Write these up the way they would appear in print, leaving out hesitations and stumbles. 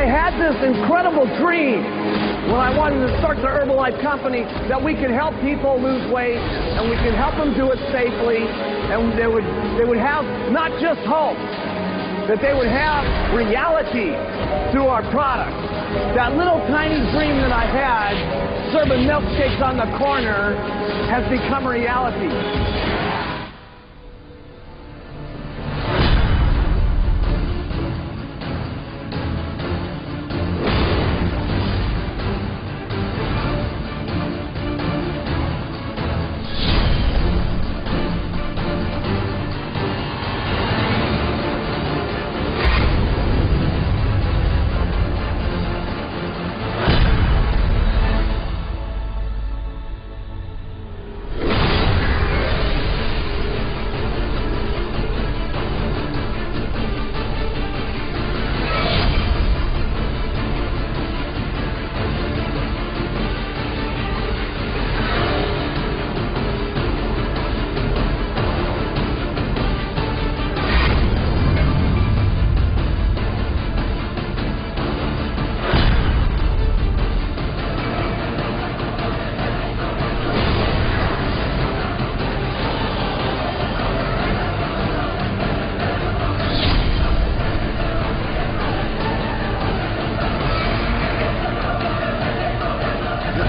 had this incredible dream when I wanted to start the Herbalife company that we could help people lose weight and we could help them do it safely, and they would have not just hope, that they would have reality through our product. That little tiny dream that I had, serving milkshakes on the corner, has become reality.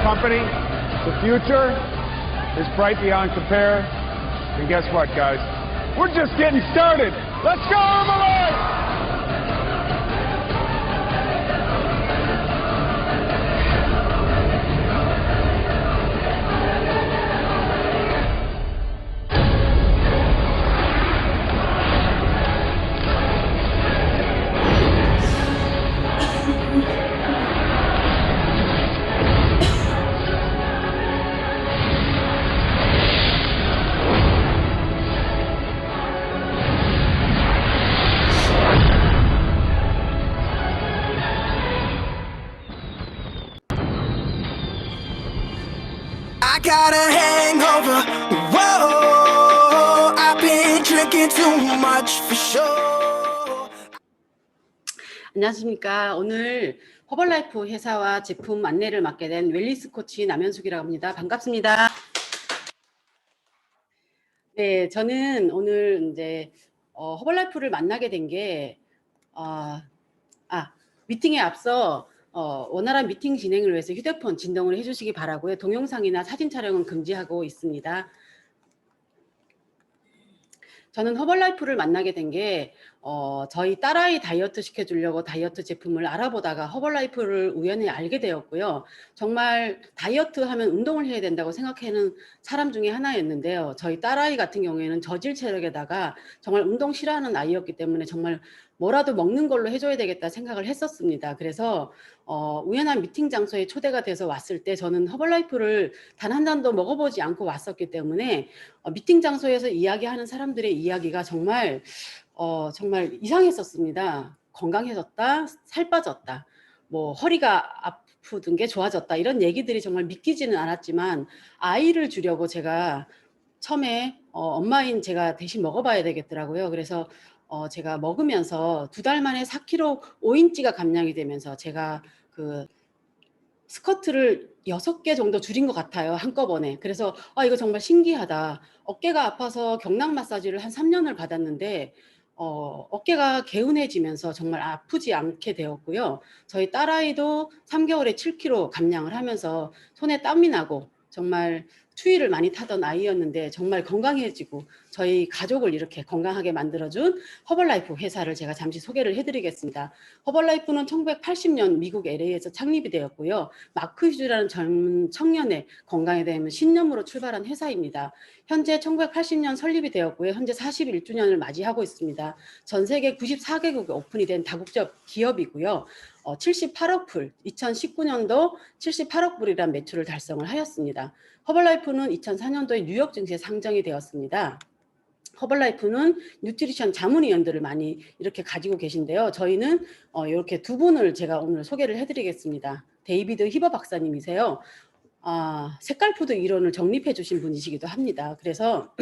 Company, the future is bright beyond compare. And guess what, guys? We're just getting started. Let's go, Herbalife! I got a hangover. Whoa, I've been drinking too much for sure. 안녕하십니까. 오늘 허벌라이프 회사와 제품 안내를 맡게 된 웰니스 코치 남현숙이라고 합니다. 반갑습니다. 네, 저는 오늘 이제 허벌라이프를 만나게 된 게 미팅에 앞서 원활한 미팅 진행을 위해서 휴대폰 진동을 해주시기 바라고요. 동영상이나 사진 촬영은 금지하고 있습니다. 저는 허벌라이프를 만나게 된 게 저희 딸아이 다이어트 시켜주려고 다이어트 제품을 알아보다가 허벌라이프를 우연히 알게 되었고요. 정말 다이어트 하면 운동을 해야 된다고 생각하는 사람 중에 하나였는데요. 저희 딸아이 같은 경우에는 저질 체력에다가 정말 운동 싫어하는 아이였기 때문에 정말 뭐라도 먹는 걸로 해줘야 되겠다 생각을 했었습니다. 그래서 우연한 미팅 장소에 초대가 돼서 왔을 때 저는 허벌라이프를 단 한 잔도 먹어보지 않고 왔었기 때문에 미팅 장소에서 이야기하는 사람들의 이야기가 정말 이상했었습니다. 건강해졌다, 살 빠졌다, 뭐 허리가 아프던 게 좋아졌다, 이런 얘기들이 정말 믿기지는 않았지만 아이를 주려고 제가 처음에 엄마인 제가 대신 먹어봐야 되겠더라고요. 그래서 제가 먹으면서 2달 만에 4kg 5인치가 감량이 되면서 제가 그 스쿼트를 6개 정도 줄인 것 같아요, 한꺼번에. 그래서 이거 정말 신기하다. 어깨가 아파서 경락 마사지를 한 3년을 받았는데 어깨가 개운해지면서 정말 아프지 않게 되었고요. 저희 딸아이도 3개월에 7kg 감량을 하면서 손에 땀이 나고 정말 추위를 많이 타던 아이였는데 정말 건강해지고 저희 가족을 이렇게 건강하게 만들어준 허벌라이프 회사를 제가 잠시 소개를 해드리겠습니다. 허벌라이프는 1980년 미국 LA에서 창립이 되었고요. 마크 휴즈라는 젊은 청년의 건강에 대한 신념으로 출발한 회사입니다. 현재 1980년 설립이 되었고요. 현재 41주년을 맞이하고 있습니다. 전 세계 94개국에 오픈이 된 다국적 기업이고요. 78억 불, 2019년도 78억 불이란 매출을 달성을 하였습니다. 허벌라이프는 2004년도에 뉴욕 증시에 상장이 되었습니다. 허벌라이프는 뉴트리션 자문위원들을 많이 이렇게 가지고 계신데요. 저희는 이렇게 두 분을 제가 오늘 소개를 해드리겠습니다. 데이비드 히버 박사님이세요. 색깔푸드 이론을 정립해 주신 분이시기도 합니다. 그래서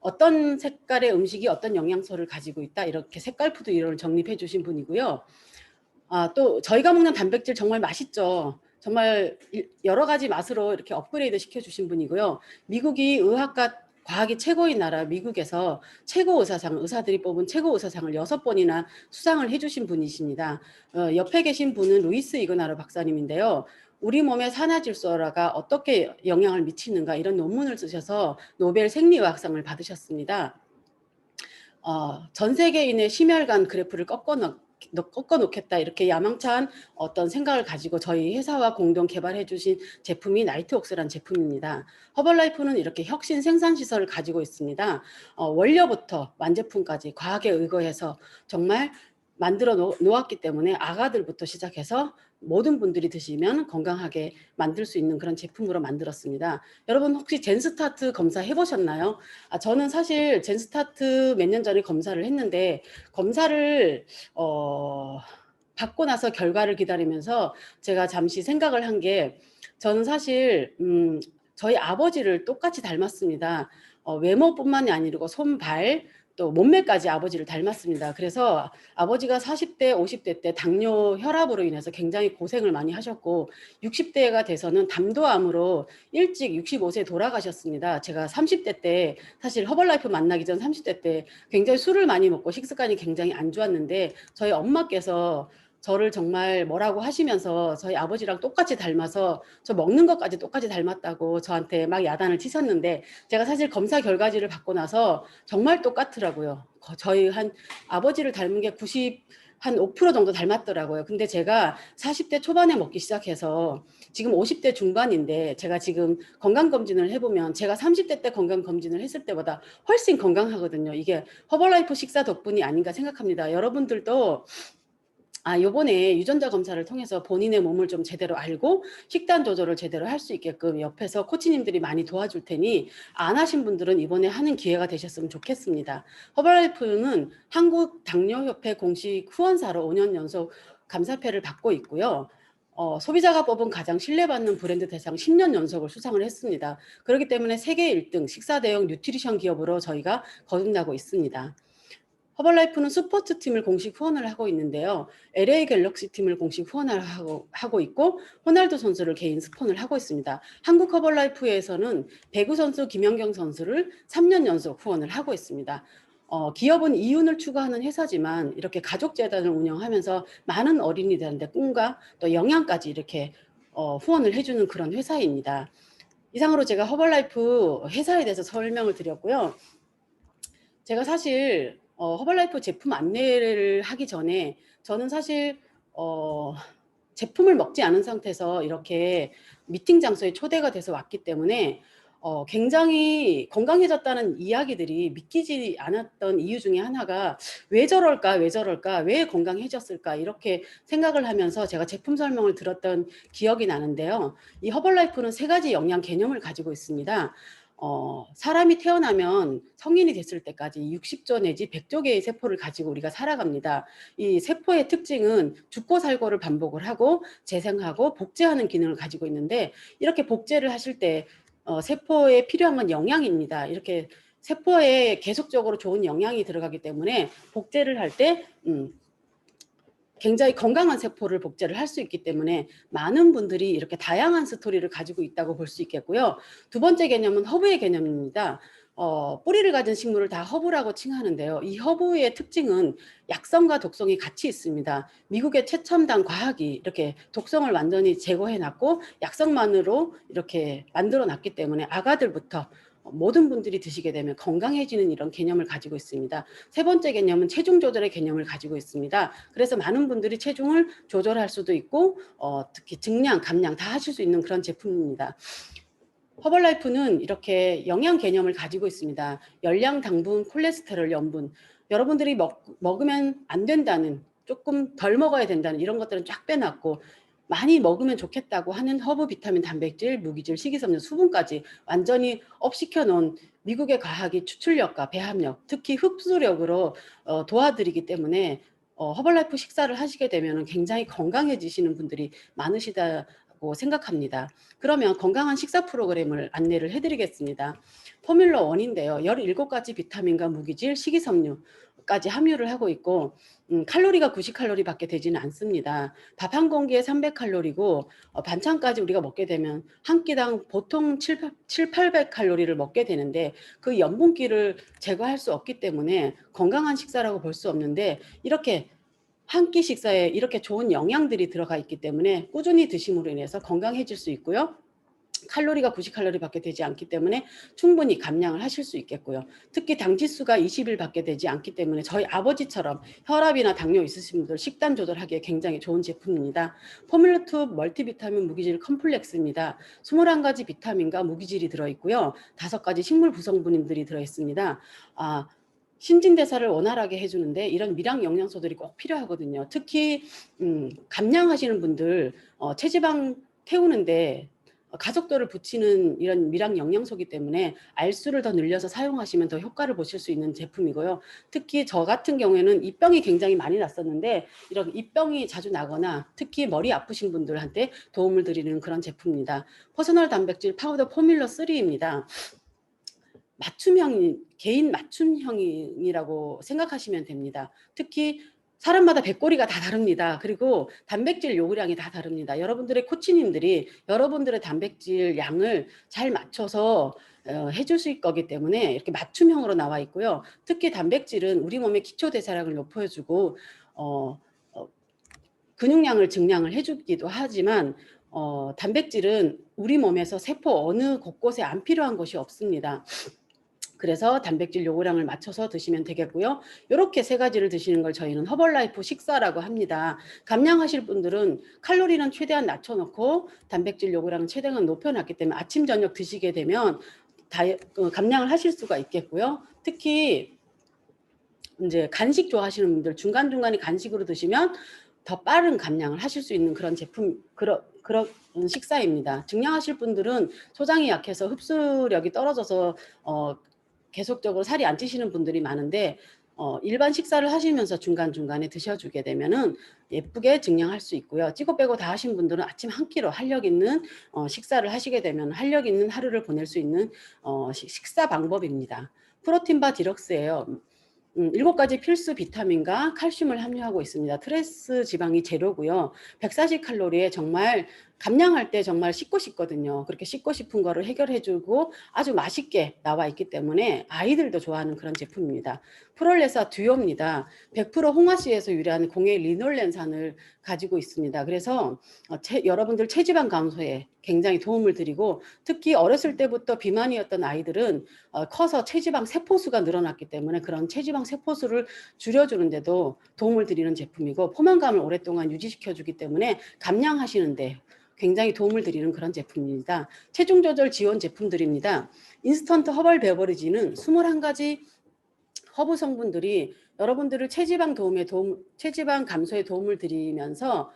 어떤 색깔의 음식이 어떤 영양소를 가지고 있다, 이렇게 색깔푸드 이론을 정립해 주신 분이고요. 또 저희가 먹는 단백질 정말 맛있죠. 정말 여러 가지 맛으로 이렇게 업그레이드 시켜주신 분이고요. 미국이 의학과 과학이 최고인 나라 미국에서 최고 의사상, 의사들이 뽑은 최고 의사상을 6번이나 수상을 해주신 분이십니다. 옆에 계신 분은 루이스 이그나르 박사님인데요. 우리 몸의 산화질소가 어떻게 영향을 미치는가 이런 논문을 쓰셔서 노벨 생리의학상을 받으셨습니다. 전 세계인의 심혈관 그래프를 꺾어 놓겠다 이렇게 야망찬 어떤 생각을 가지고 저희 회사와 공동 개발해 주신 제품이 나이트웍스라는 제품입니다. 허벌라이프는 이렇게 혁신 생산 시설을 가지고 있습니다. 원료부터 완제품까지 과학에 의거해서 정말 만들어 놓았기 때문에 아가들부터 시작해서 모든 분들이 드시면 건강하게 만들 수 있는 그런 제품으로 만들었습니다. 여러분 혹시 젠스타트 검사 해보셨나요? 저는 사실 젠스타트 몇 년 전에 검사를 했는데 검사를 받고 나서 결과를 기다리면서 제가 잠시 생각을 한 게 저는 사실 저희 아버지를 똑같이 닮았습니다. 외모뿐만이 아니고 손, 발, 또 몸매까지 아버지를 닮았습니다. 그래서 아버지가 40대, 50대 때 당뇨 혈압으로 인해서 굉장히 고생을 많이 하셨고 60대가 돼서는 담도암으로 일찍 65세에 돌아가셨습니다. 제가 30대 때 사실 허벌라이프 만나기 전 30대 때 굉장히 술을 많이 먹고 식습관이 굉장히 안 좋았는데 저희 엄마께서 저를 정말 뭐라고 하시면서 저희 아버지랑 똑같이 닮아서 저 먹는 것까지 똑같이 닮았다고 저한테 막 야단을 치셨는데 제가 사실 검사 결과지를 받고 나서 정말 똑같더라고요. 저희 한 아버지를 닮은 게 5% 정도 닮았더라고요. 근데 제가 40대 초반에 먹기 시작해서 지금 50대 중반인데 제가 지금 건강검진을 해보면 제가 30대 때 건강검진을 했을 때보다 훨씬 건강하거든요. 이게 허벌라이프 식사 덕분이 아닌가 생각합니다. 여러분들도 요번에 유전자 검사를 통해서 본인의 몸을 좀 제대로 알고 식단 조절을 제대로 할 수 있게끔 옆에서 코치님들이 많이 도와줄 테니 안 하신 분들은 이번에 하는 기회가 되셨으면 좋겠습니다. 허벌라이프는 한국당뇨협회 공식 후원사로 5년 연속 감사패를 받고 있고요. 소비자가 뽑은 가장 신뢰받는 브랜드 대상 10년 연속을 수상을 했습니다. 그렇기 때문에 세계 1등 식사 대용 뉴트리션 기업으로 저희가 거듭나고 있습니다. 허벌라이프는 스포츠 팀을 공식 후원을 하고 있는데요. LA 갤럭시 팀을 공식 후원을 하고 있고 호날두 선수를 개인 스폰을 하고 있습니다. 한국 허벌라이프에서는 배구 선수 김연경 선수를 3년 연속 후원을 하고 있습니다. 기업은 이윤을 추구하는 회사지만 이렇게 가족재단을 운영하면서 많은 어린이들한테 꿈과 또 영양까지 이렇게 후원을 해주는 그런 회사입니다. 이상으로 제가 허벌라이프 회사에 대해서 설명을 드렸고요. 제가 사실 허벌라이프 제품 안내를 하기 전에 저는 사실 제품을 먹지 않은 상태에서 이렇게 미팅 장소에 초대가 돼서 왔기 때문에 굉장히 건강해졌다는 이야기들이 믿기지 않았던 이유 중에 하나가 왜 저럴까 왜 건강해졌을까 이렇게 생각을 하면서 제가 제품 설명을 들었던 기억이 나는데요. 이 허벌라이프는 3가지 영양 개념을 가지고 있습니다. 사람이 태어나면 성인이 됐을 때까지 60조 내지 100조 개의 세포를 가지고 우리가 살아갑니다. 이 세포의 특징은 죽고 살고를 반복을 하고 재생하고 복제하는 기능을 가지고 있는데 이렇게 복제를 하실 때 세포에 필요한 건 영양입니다. 이렇게 세포에 계속적으로 좋은 영양이 들어가기 때문에 복제를 할 때 굉장히 건강한 세포를 복제를 할 수 있기 때문에 많은 분들이 이렇게 다양한 스토리를 가지고 있다고 볼 수 있겠고요. 두 번째 개념은 허브의 개념입니다. 뿌리를 가진 식물을 다 허브라고 칭하는데요. 이 허브의 특징은 약성과 독성이 같이 있습니다. 미국의 최첨단 과학이 이렇게 독성을 완전히 제거해놨고 약성만으로 이렇게 만들어놨기 때문에 아가들부터 모든 분들이 드시게 되면 건강해지는 이런 개념을 가지고 있습니다. 3번째 개념은 체중 조절의 개념을 가지고 있습니다. 그래서 많은 분들이 체중을 조절할 수도 있고 특히 증량, 감량 다 하실 수 있는 그런 제품입니다. 허벌라이프는 이렇게 영양 개념을 가지고 있습니다. 열량, 당분, 콜레스테롤, 염분. 여러분들이 먹으면 안 된다는 조금 덜 먹어야 된다는 이런 것들은 쫙 빼놨고 많이 먹으면 좋겠다고 하는 허브, 비타민, 단백질, 무기질, 식이섬유, 수분까지 완전히 업시켜 놓은 미국의 과학이 추출력과 배합력, 특히 흡수력으로 도와드리기 때문에 허벌라이프 식사를 하시게 되면 굉장히 건강해지시는 분들이 많으시다고 생각합니다. 그러면 건강한 식사 프로그램을 안내를 해드리겠습니다. 포뮬러 1인데요. 17가지 비타민과 무기질, 식이섬유, 까지 함유를 하고 있고 칼로리가 90칼로리밖에 되지는 않습니다. 밥 한 공기에 300칼로리고 반찬까지 우리가 먹게 되면 한 끼당 보통 800칼로리를 먹게 되는데 그 염분기를 제거할 수 없기 때문에 건강한 식사라고 볼 수 없는데 이렇게 한 끼 식사에 이렇게 좋은 영양들이 들어가 있기 때문에 꾸준히 드심으로 인해서 건강해질 수 있고요. 칼로리가 90칼로리밖에 되지 않기 때문에 충분히 감량을 하실 수 있겠고요. 특히 당지수가 20일밖에 되지 않기 때문에 저희 아버지처럼 혈압이나 당뇨 있으신 분들 식단 조절하기에 굉장히 좋은 제품입니다. 포뮬러2 멀티비타민 무기질 컴플렉스입니다. 21가지 비타민과 무기질이 들어있고요. 5가지 식물 구성분들이 들어있습니다. 신진대사를 원활하게 해주는데 이런 미량 영양소들이 꼭 필요하거든요. 특히 감량하시는 분들 체지방 태우는데 가속도를 붙이는 이런 미량 영양소이기 때문에 알수를 더 늘려서 사용하시면 더 효과를 보실 수 있는 제품이고요. 특히 저 같은 경우에는 입병이 굉장히 많이 났었는데 이런 입병이 자주 나거나 특히 머리 아프신 분들한테 도움을 드리는 그런 제품입니다. 퍼스널 단백질 파우더 포뮬러 3입니다. 개인 맞춤형이라고 생각하시면 됩니다. 특히 사람마다 배꼽리가 다 다릅니다. 그리고 단백질 요구량이 다 다릅니다. 여러분들의 코치님들이 여러분들의 단백질 양을 잘 맞춰서 해줄 수 있을 거기 때문에 이렇게 맞춤형으로 나와 있고요. 특히 단백질은 우리 몸의 기초 대사량을 높여주고 근육량을 증량을 해주기도 하지만 단백질은 우리 몸에서 세포 어느 곳곳에 안 필요한 것이 없습니다. 그래서 단백질 요구량을 맞춰서 드시면 되겠고요. 이렇게 3가지를 드시는 걸 저희는 허벌라이프 식사라고 합니다. 감량하실 분들은 칼로리는 최대한 낮춰놓고 단백질 요구량은 최대한 높여놨기 때문에 아침 저녁 드시게 되면 감량을 하실 수가 있겠고요. 특히 이제 간식 좋아하시는 분들 중간중간에 간식으로 드시면 더 빠른 감량을 하실 수 있는 그런 제품, 그런 식사입니다. 증량하실 분들은 소장이 약해서 흡수력이 떨어져서 계속적으로 살이 안 찌시는 분들이 많은데 일반 식사를 하시면서 중간중간에 드셔주게 되면은 예쁘게 증량할 수 있고요. 찌고 빼고 다 하신 분들은 아침 한 끼로 활력 있는 식사를 하시게 되면 활력 있는 하루를 보낼 수 있는 식사 방법입니다. 프로틴바 디럭스예요. 7가지 필수 비타민과 칼슘을 함유하고 있습니다. 트랜스 지방이 제로고요. 140칼로리에 정말 감량할 때 정말 씻고 싶거든요. 그렇게 씻고 싶은 거를 해결해주고 아주 맛있게 나와 있기 때문에 아이들도 좋아하는 그런 제품입니다. 프롤레사 듀오입니다. 100% 홍화씨에서 유래한 공해 리놀렌산을 가지고 있습니다. 그래서 여러분들 체지방 감소에 굉장히 도움을 드리고 특히 어렸을 때부터 비만이었던 아이들은 커서 체지방 세포수가 늘어났기 때문에 그런 체지방 세포수를 줄여주는데도 도움을 드리는 제품이고 포만감을 오랫동안 유지시켜주기 때문에 감량하시는데 굉장히 도움을 드리는 그런 제품입니다. 체중 조절 지원 제품들입니다. 인스턴트 허벌 베버리지는 21가지 허브 성분들이 여러분들을 체지방 감소에 도움을 드리면서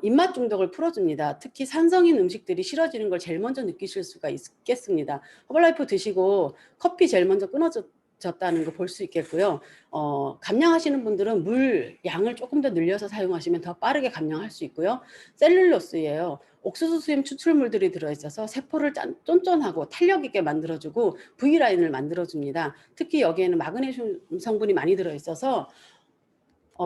입맛 중독을 풀어줍니다. 특히 산성인 음식들이 싫어지는 걸 제일 먼저 느끼실 수가 있겠습니다. 허벌라이프 드시고 커피 제일 먼저 끊어졌다는 거 볼 수 있겠고요. 감량하시는 분들은 물 양을 조금 더 늘려서 사용하시면 더 빠르게 감량할 수 있고요. 셀룰로스예요. 옥수수 수염 추출물들이 들어있어서 세포를 쫀쫀하고 탄력 있게 만들어주고 V라인을 만들어줍니다. 특히 여기에는 마그네슘 성분이 많이 들어있어서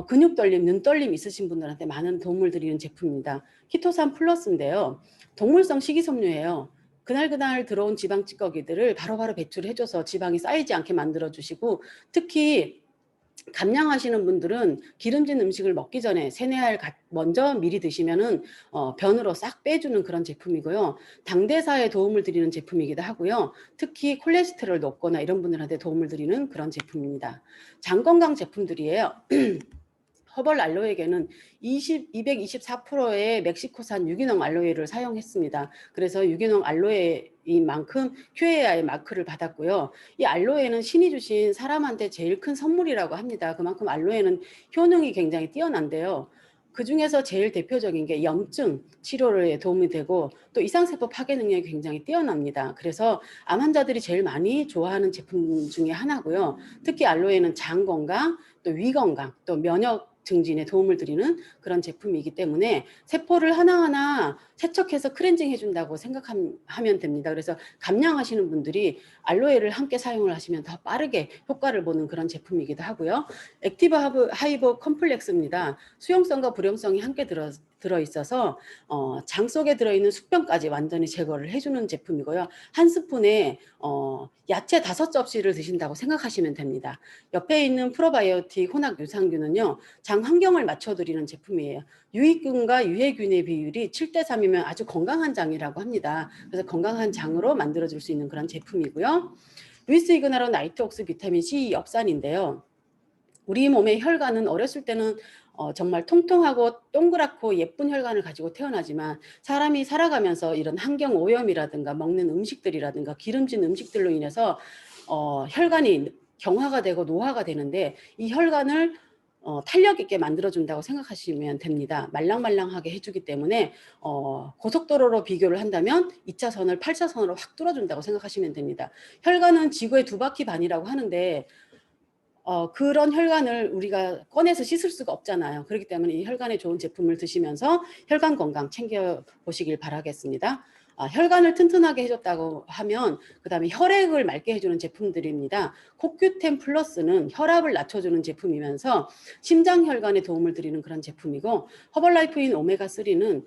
근육 떨림, 눈 떨림 있으신 분들한테 많은 도움을 드리는 제품입니다. 키토산 플러스인데요. 동물성 식이섬유예요. 그날 들어온 지방 찌꺼기들을 바로바로 배출해줘서 지방이 쌓이지 않게 만들어주시고 특히 감량하시는 분들은 기름진 음식을 먹기 전에 세뇌알 먼저 미리 드시면은 변으로 싹 빼주는 그런 제품이고요. 당대사에 도움을 드리는 제품이기도 하고요. 특히 콜레스테롤 높거나 이런 분들한테 도움을 드리는 그런 제품입니다. 장건강 제품들이에요. 허벌 알로에게는 224%의 멕시코산 유기농 알로에를 사용했습니다. 그래서 유기농 알로에인 만큼 QAI 마크를 받았고요. 이 알로에는 신이 주신 사람한테 제일 큰 선물이라고 합니다. 그만큼 알로에는 효능이 굉장히 뛰어난데요. 그 중에서 제일 대표적인 게 염증 치료에 도움이 되고 또 이상세포 파괴 능력이 굉장히 뛰어납니다. 그래서 암 환자들이 제일 많이 좋아하는 제품 중에 하나고요. 특히 알로에는 장 건강, 또 위 건강, 또 면역 증진에 도움을 드리는 그런 제품이기 때문에 세포를 하나하나 세척해서 클렌징 해준다고 생각하면 됩니다. 그래서 감량하시는 분들이 알로에를 함께 사용을 하시면 더 빠르게 효과를 보는 그런 제품이기도 하고요. 액티브 하이버 컴플렉스입니다. 수용성과 불용성이 함께 들어있어서 장 속에 들어있는 숙변까지 완전히 제거를 해주는 제품이고요. 한 스푼에 야채 5접시를 드신다고 생각하시면 됩니다. 옆에 있는 프로바이오틱 혼합 유산균은요, 장 환경을 맞춰드리는 제품이에요. 유익균과 유해균의 비율이 7:3이면 아주 건강한 장이라고 합니다. 그래서 건강한 장으로 만들어줄 수 있는 그런 제품이고요. 루이스 이그나로 나이트옥스 비타민 C 엽산인데요. 우리 몸의 혈관은 어렸을 때는 정말 통통하고 동그랗고 예쁜 혈관을 가지고 태어나지만 사람이 살아가면서 이런 환경 오염이라든가 먹는 음식들이라든가 기름진 음식들로 인해서 혈관이 경화가 되고 노화가 되는데 이 혈관을 탄력 있게 만들어준다고 생각하시면 됩니다. 말랑말랑하게 해주기 때문에 고속도로로 비교를 한다면 2차선을 8차선으로 확 뚫어준다고 생각하시면 됩니다. 혈관은 지구의 2바퀴 반이라고 하는데 그런 혈관을 우리가 꺼내서 씻을 수가 없잖아요. 그렇기 때문에 이 혈관에 좋은 제품을 드시면서 혈관 건강 챙겨보시길 바라겠습니다. 혈관을 튼튼하게 해줬다고 하면 그 다음에 혈액을 맑게 해주는 제품들입니다. 코큐텐 플러스는 혈압을 낮춰주는 제품이면서 심장 혈관에 도움을 드리는 그런 제품이고, 허벌라이프인 오메가3는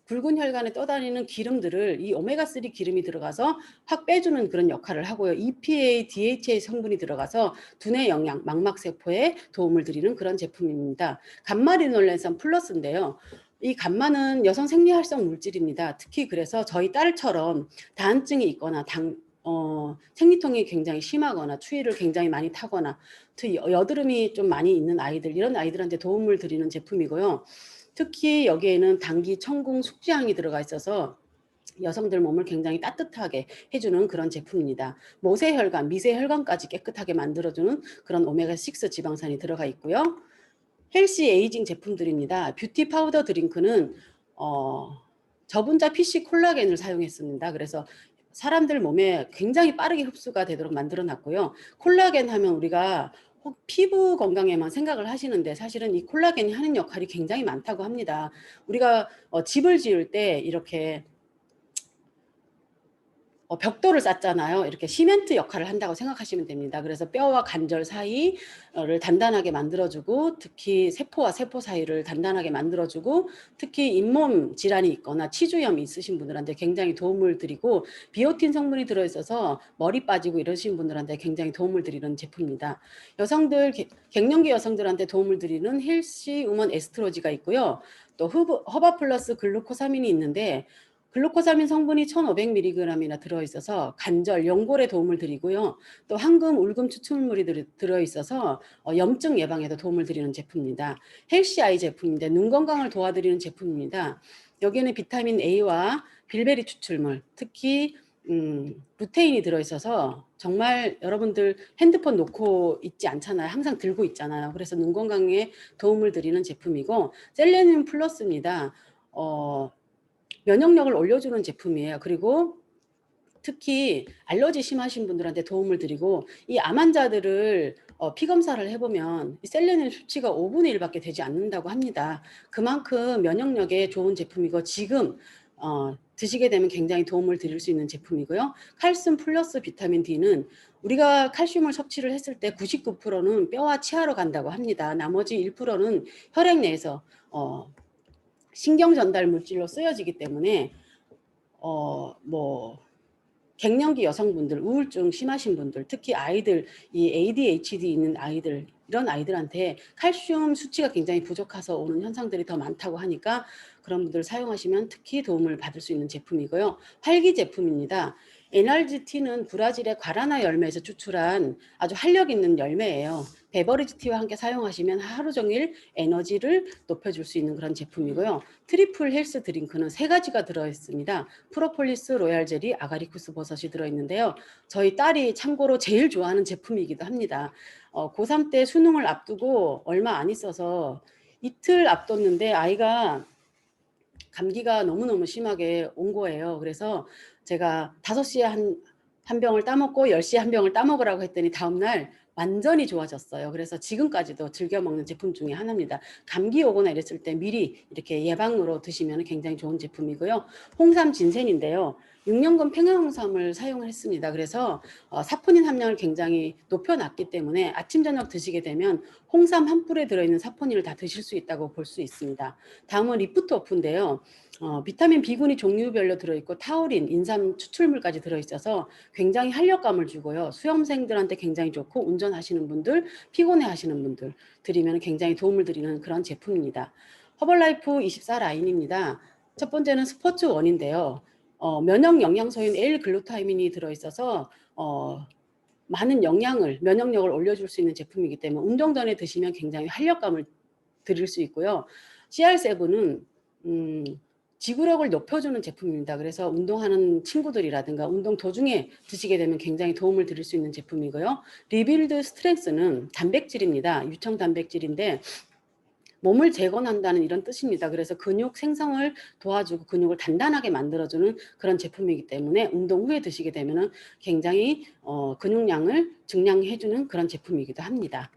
붉은 혈관에 떠다니는 기름들을 이 오메가3 기름이 들어가서 확 빼주는 그런 역할을 하고요. EPA, DHA 성분이 들어가서 두뇌 영양, 망막세포에 도움을 드리는 그런 제품입니다. 감마리놀렌산 플러스인데요. 이 감마는 여성 생리활성 물질입니다. 특히 그래서 저희 딸처럼 다한증이 있거나 생리통이 굉장히 심하거나 추위를 굉장히 많이 타거나 여드름이 좀 많이 있는 아이들, 이런 아이들한테 도움을 드리는 제품이고요. 특히 여기에는 당귀, 청궁, 숙지향이 들어가 있어서 여성들 몸을 굉장히 따뜻하게 해주는 그런 제품입니다. 모세혈관, 미세혈관까지 깨끗하게 만들어주는 그런 오메가6 지방산이 들어가 있고요. 헬시 에이징 제품들입니다. 뷰티 파우더 드링크는 저분자 PC 콜라겐을 사용했습니다. 그래서 사람들 몸에 굉장히 빠르게 흡수가 되도록 만들어 놨고요. 콜라겐 하면 우리가 피부 건강에만 생각을 하시는데 사실은 이 콜라겐이 하는 역할이 굉장히 많다고 합니다. 우리가 집을 지을 때 이렇게 벽돌을 쌓잖아요. 이렇게 시멘트 역할을 한다고 생각하시면 됩니다. 그래서 뼈와 관절 사이를 단단하게 만들어주고, 특히 세포와 세포 사이를 단단하게 만들어주고, 특히 잇몸 질환이 있거나 치주염이 있으신 분들한테 굉장히 도움을 드리고, 비오틴 성분이 들어있어서 머리 빠지고 이러신 분들한테 굉장히 도움을 드리는 제품입니다. 여성들, 갱년기 여성들한테 도움을 드리는 헬시 우먼 에스트로지가 있고요. 또 허바 플러스 글루코사민이 있는데, 글루코사민 성분이 1500mg이나 들어있어서 관절, 연골에 도움을 드리고요. 또 황금, 울금 추출물이 들어있어서 염증 예방에도 도움을 드리는 제품입니다. 헬시 아이 제품인데 눈 건강을 도와드리는 제품입니다. 여기에는 비타민 A와 빌베리 추출물, 특히 루테인이 들어있어서 정말 여러분들 핸드폰 놓고 있지 않잖아요. 항상 들고 있잖아요. 그래서 눈 건강에 도움을 드리는 제품이고, 셀레늄 플러스입니다. 면역력을 올려주는 제품이에요. 그리고 특히 알러지 심하신 분들한테 도움을 드리고, 이 암 환자들을 피 검사를 해보면 셀레늄 수치가 5분의 1밖에 되지 않는다고 합니다. 그만큼 면역력에 좋은 제품이고, 지금 드시게 되면 굉장히 도움을 드릴 수 있는 제품이고요. 칼슘 플러스 비타민 D는 우리가 칼슘을 섭취를 했을 때 99%는 뼈와 치아로 간다고 합니다. 나머지 1%는 혈액 내에서 신경 전달 물질로 쓰여지기 때문에 갱년기 여성분들, 우울증 심하신 분들, 특히 아이들, 이 ADHD 있는 아이들, 이런 아이들한테 칼슘 수치가 굉장히 부족해서 오는 현상들이 더 많다고 하니까 그런 분들 사용하시면 특히 도움을 받을 수 있는 제품이고요. 활기 제품입니다. NRGT는 브라질의 과라나 열매에서 추출한 아주 활력 있는 열매예요. 베버리지 티와 함께 사용하시면 하루 종일 에너지를 높여줄 수 있는 그런 제품이고요. 트리플 헬스 드링크는 3가지가 들어있습니다. 프로폴리스, 로얄젤리, 아가리쿠스 버섯이 들어있는데요. 저희 딸이 참고로 제일 좋아하는 제품이기도 합니다. 고3 때 수능을 앞두고 얼마 안 있어서 이틀 앞뒀는데 아이가 감기가 너무너무 심하게 온 거예요. 그래서 제가 5시에 한 병을 따먹고 10시에 한 병을 따먹으라고 했더니 다음날 완전히 좋아졌어요. 그래서 지금까지도 즐겨 먹는 제품 중에 하나입니다. 감기 오거나 이랬을 때 미리 이렇게 예방으로 드시면 굉장히 좋은 제품이고요. 홍삼 진센인데요. 6년간 평양홍삼을 사용을 했습니다. 그래서 사포닌 함량을 굉장히 높여놨기 때문에 아침 저녁 드시게 되면 홍삼 한 뿔에 들어있는 사포닌을 다 드실 수 있다고 볼 수 있습니다. 다음은 리프트오프인데요. 비타민 B군이 종류별로 들어있고 타우린, 인삼 추출물까지 들어있어서 굉장히 활력감을 주고요. 수험생들한테 굉장히 좋고 운전하시는 분들, 피곤해 하시는 분들 드리면 굉장히 도움을 드리는 그런 제품입니다. 허벌라이프 24 라인입니다. 첫 번째는 스포츠원인데요. 면역 영양소인 L글루타민이 들어있어서 많은 면역력을 올려줄 수 있는 제품이기 때문에 운동 전에 드시면 굉장히 활력감을 드릴 수 있고요. CR7은 지구력을 높여주는 제품입니다. 그래서 운동하는 친구들이라든가 운동 도중에 드시게 되면 굉장히 도움을 드릴 수 있는 제품이고요. 리빌드 스트렝스는 단백질입니다. 유청 단백질인데 몸을 재건한다는 이런 뜻입니다. 그래서 근육 생성을 도와주고 근육을 단단하게 만들어주는 그런 제품이기 때문에 운동 후에 드시게 되면 굉장히 근육량을 증량해주는 그런 제품이기도 합니다.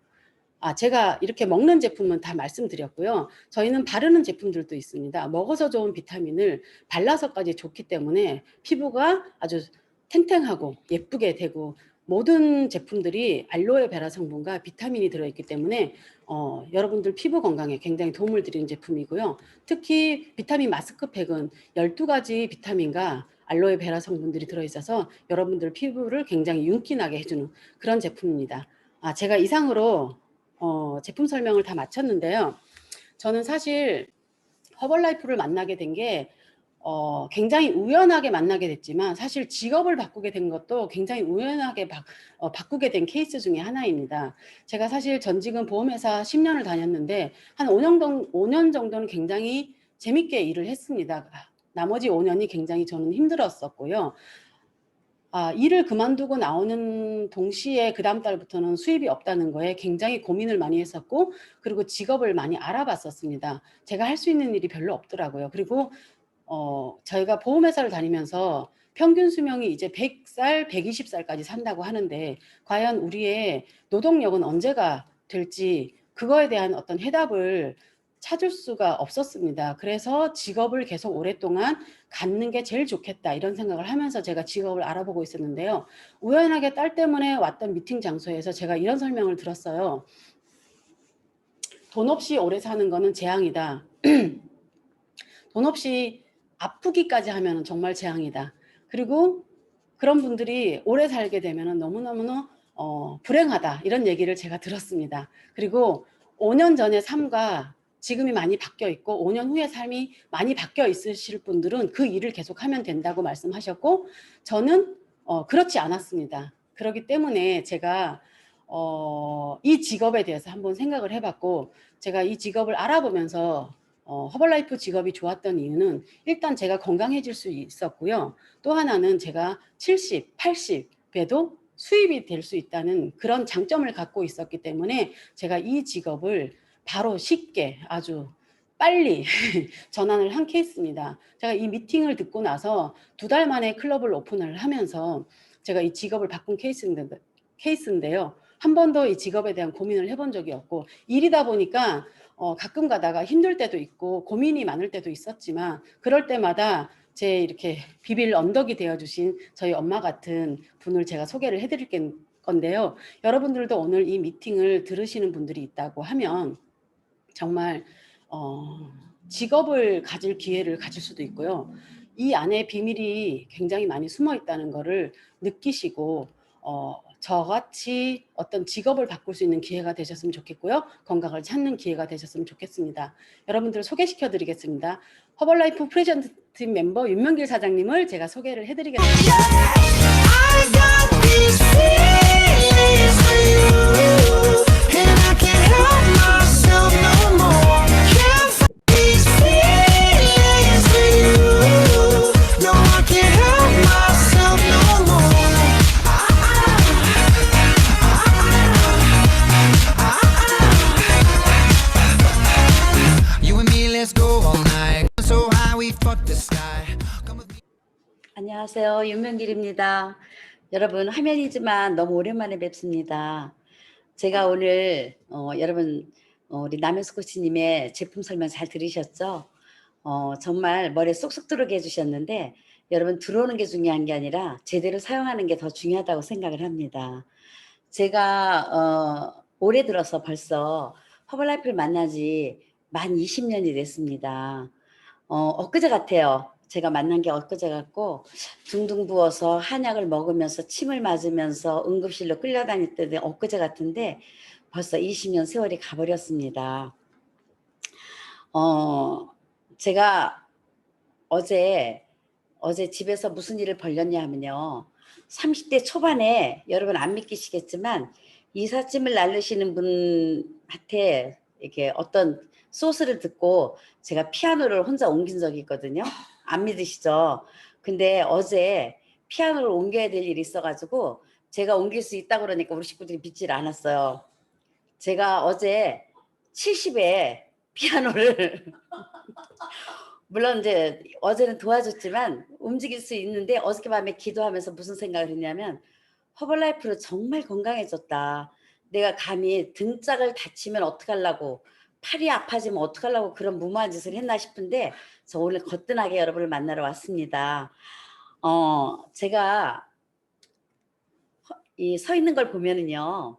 제가 이렇게 먹는 제품은 다 말씀드렸고요. 저희는 바르는 제품들도 있습니다. 먹어서 좋은 비타민을 발라서까지 좋기 때문에 피부가 아주 탱탱하고 예쁘게 되고 모든 제품들이 알로에베라 성분과 비타민이 들어있기 때문에 여러분들 피부 건강에 굉장히 도움을 드리는 제품이고요. 특히 비타민 마스크팩은 12가지 비타민과 알로에베라 성분들이 들어있어서 여러분들 피부를 굉장히 윤기나게 해주는 그런 제품입니다. 제가 이상으로 제품 설명을 다 마쳤는데요. 저는 사실 허벌라이프를 만나게 된 게 굉장히 우연하게 만나게 됐지만 사실 직업을 바꾸게 된 것도 굉장히 우연하게 바꾸게 된 케이스 중에 하나입니다. 제가 사실 전직은 보험회사 10년을 다녔는데 한 5년 정도는 굉장히 재밌게 일을 했습니다. 나머지 5년이 굉장히 저는 힘들었었고요. 일을 그만두고 나오는 동시에 그 다음 달부터는 수입이 없다는 거에 굉장히 고민을 많이 했었고 그리고 직업을 많이 알아봤었습니다. 제가 할 수 있는 일이 별로 없더라고요. 그리고 저희가 보험회사를 다니면서 평균 수명이 이제 100살, 120살까지 산다고 하는데 과연 우리의 노동력은 언제가 될지 그거에 대한 어떤 해답을 찾을 수가 없었습니다. 그래서 직업을 계속 오랫동안 갖는 게 제일 좋겠다 이런 생각을 하면서 제가 직업을 알아보고 있었는데요. 우연하게 딸 때문에 왔던 미팅 장소에서 제가 이런 설명을 들었어요. 돈 없이 오래 사는 거는 재앙이다. 돈 없이 아프기까지 하면 정말 재앙이다. 그리고 그런 분들이 오래 살게 되면 너무너무 불행하다 이런 얘기를 제가 들었습니다. 그리고 5년 전의 삶과 지금이 많이 바뀌어 있고 5년 후의 삶이 많이 바뀌어 있으실 분들은 그 일을 계속하면 된다고 말씀하셨고 저는 그렇지 않았습니다. 그렇기 때문에 제가 이 직업에 대해서 한번 생각을 해봤고 제가 이 직업을 알아보면서 허벌라이프 직업이 좋았던 이유는 일단 제가 건강해질 수 있었고요. 또 하나는 제가 70, 80에도 수입이 될 수 있다는 그런 장점을 갖고 있었기 때문에 제가 이 직업을 바로 쉽게 아주 빨리 전환을 한 케이스입니다. 제가 이 미팅을 듣고 나서 2달 만에 클럽을 오픈을 하면서 제가 이 직업을 바꾼 케이스인데요. 한 번도 이 직업에 대한 고민을 해본 적이 없고 일이다 보니까 가끔 가다가 힘들 때도 있고 고민이 많을 때도 있었지만 그럴 때마다 제 이렇게 비빌 언덕이 되어주신 저희 엄마 같은 분을 제가 소개를 해드릴 건데요. 여러분들도 오늘 이 미팅을 들으시는 분들이 있다고 하면 정말 직업을 가질 기회를 가질 수도 있고요. 이 안에 비밀이 굉장히 많이 숨어 있다는 것을 느끼시고 저같이 어떤 직업을 바꿀 수 있는 기회가 되셨으면 좋겠고요. 건강을 찾는 기회가 되셨으면 좋겠습니다. 여러분들 소개시켜 드리겠습니다. 허벌라이프 프레젠트 팀 멤버 윤명길 사장님을 제가 소개를 해드리겠습니다. 안녕하세요. 윤명길입니다. 여러분 화면이지만 너무 오랜만에 뵙습니다. 제가 오늘 여러분 우리 남현숙 코치님의 제품 설명 잘 들으셨죠? 정말 머리에 쏙쏙 들어오게 해주셨는데 여러분 들어오는 게 중요한 게 아니라 제대로 사용하는 게 더 중요하다고 생각을 합니다. 제가 올해 들어서 벌써 허벌라이프를 만난 지 만 20년이 됐습니다. 엊그제 같아요. 제가 만난 게 엊그제 같고 둥둥 부어서 한약을 먹으면서 침을 맞으면서 응급실로 끌려다닐 때 엊그제 같은데 벌써 20년 세월이 가버렸습니다. 제가 어제 집에서 무슨 일을 벌였냐 하면요. 30대 초반에 여러분 안 믿기시겠지만 이삿짐을 나르시는 분한테 이렇게 어떤 소스를 듣고 제가 피아노를 혼자 옮긴 적이 있거든요. 안 믿으시죠? 근데 어제 피아노를 옮겨야 될 일이 있어가지고 제가 옮길 수 있다고 그러니까 우리 식구들이 믿질 않았어요. 제가 어제 70에 피아노를 물론 이제 어제는 도와줬지만 움직일 수 있는데 어저께 밤에 기도하면서 무슨 생각을 했냐면 허벌라이프로 정말 건강해졌다. 내가 감히 등짝을 다치면 어떡하려고 팔이 아파지면 어떡하려고 그런 무모한 짓을 했나 싶은데 저 오늘 거뜬하게 여러분을 만나러 왔습니다. 제가 이 서 있는 걸 보면은요.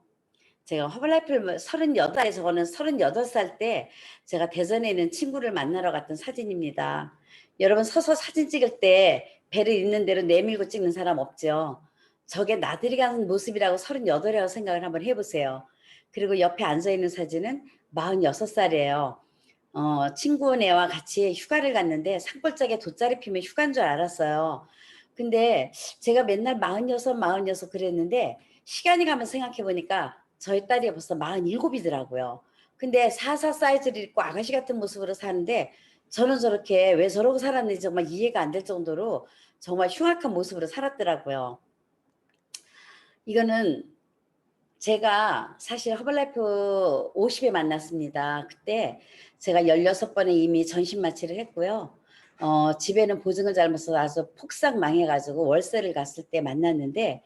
제가 허벌라이프를 38에 저거는 38살 때 제가 대전에 있는 친구를 만나러 갔던 사진입니다. 여러분 서서 사진 찍을 때 배를 있는 대로 내밀고 찍는 사람 없죠. 저게 나들이 가는 모습이라고 38이라고 생각을 한번 해보세요. 그리고 옆에 앉아있는 사진은 46살이에요. 친구네와 같이 휴가를 갔는데 산골짜기에 돗자리 피면 휴가인 줄 알았어요. 근데 제가 맨날 46 그랬는데 시간이 가면 생각해보니까 저희 딸이 벌써 47이더라고요. 근데 44 사이즈를 입고 아가씨 같은 모습으로 사는데 저는 저렇게 왜 저러고 살았는지 정말 이해가 안 될 정도로 정말 흉악한 모습으로 살았더라고요. 이거는 제가 사실 허벌라이프 50에 만났습니다. 그때 제가 16번에 이미 전신마취를 했고요. 집에는 보증을 잘못 써서 폭삭 망해가지고 월세를 갔을 때 만났는데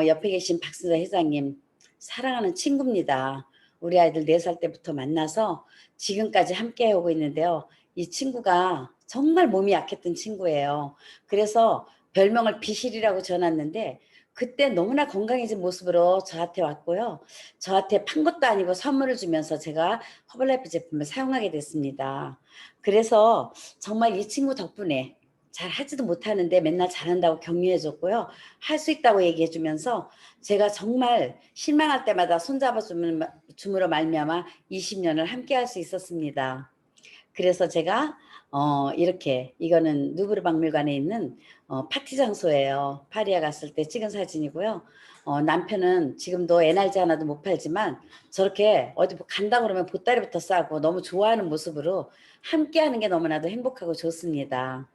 옆에 계신 박순자 회장님 사랑하는 친구입니다. 우리 아이들 4살 때부터 만나서 지금까지 함께 오고 있는데요. 이 친구가 정말 몸이 약했던 친구예요. 그래서 별명을 비실이라고 지어놨는데 그때 너무나 건강해진 모습으로 저한테 왔고요. 저한테 판 것도 아니고 선물을 주면서 제가 허벌라이프 제품을 사용하게 됐습니다. 그래서 정말 이 친구 덕분에 잘 하지도 못하는데 맨날 잘한다고 격려해 줬고요. 할 수 있다고 얘기해 주면서 제가 정말 실망할 때마다 손잡아 줌으로 말미암아 20년을 함께 할 수 있었습니다. 그래서 제가 이렇게 이거는 누브르 박물관에 있는 파티 장소예요. 파리에 갔을 때 찍은 사진이고요. 남편은 지금도 NRG 하나도 못 팔지만 저렇게 어디 간다고 그러면 보따리부터 싸고 너무 좋아하는 모습으로 함께 하는 게 너무나도 행복하고 좋습니다.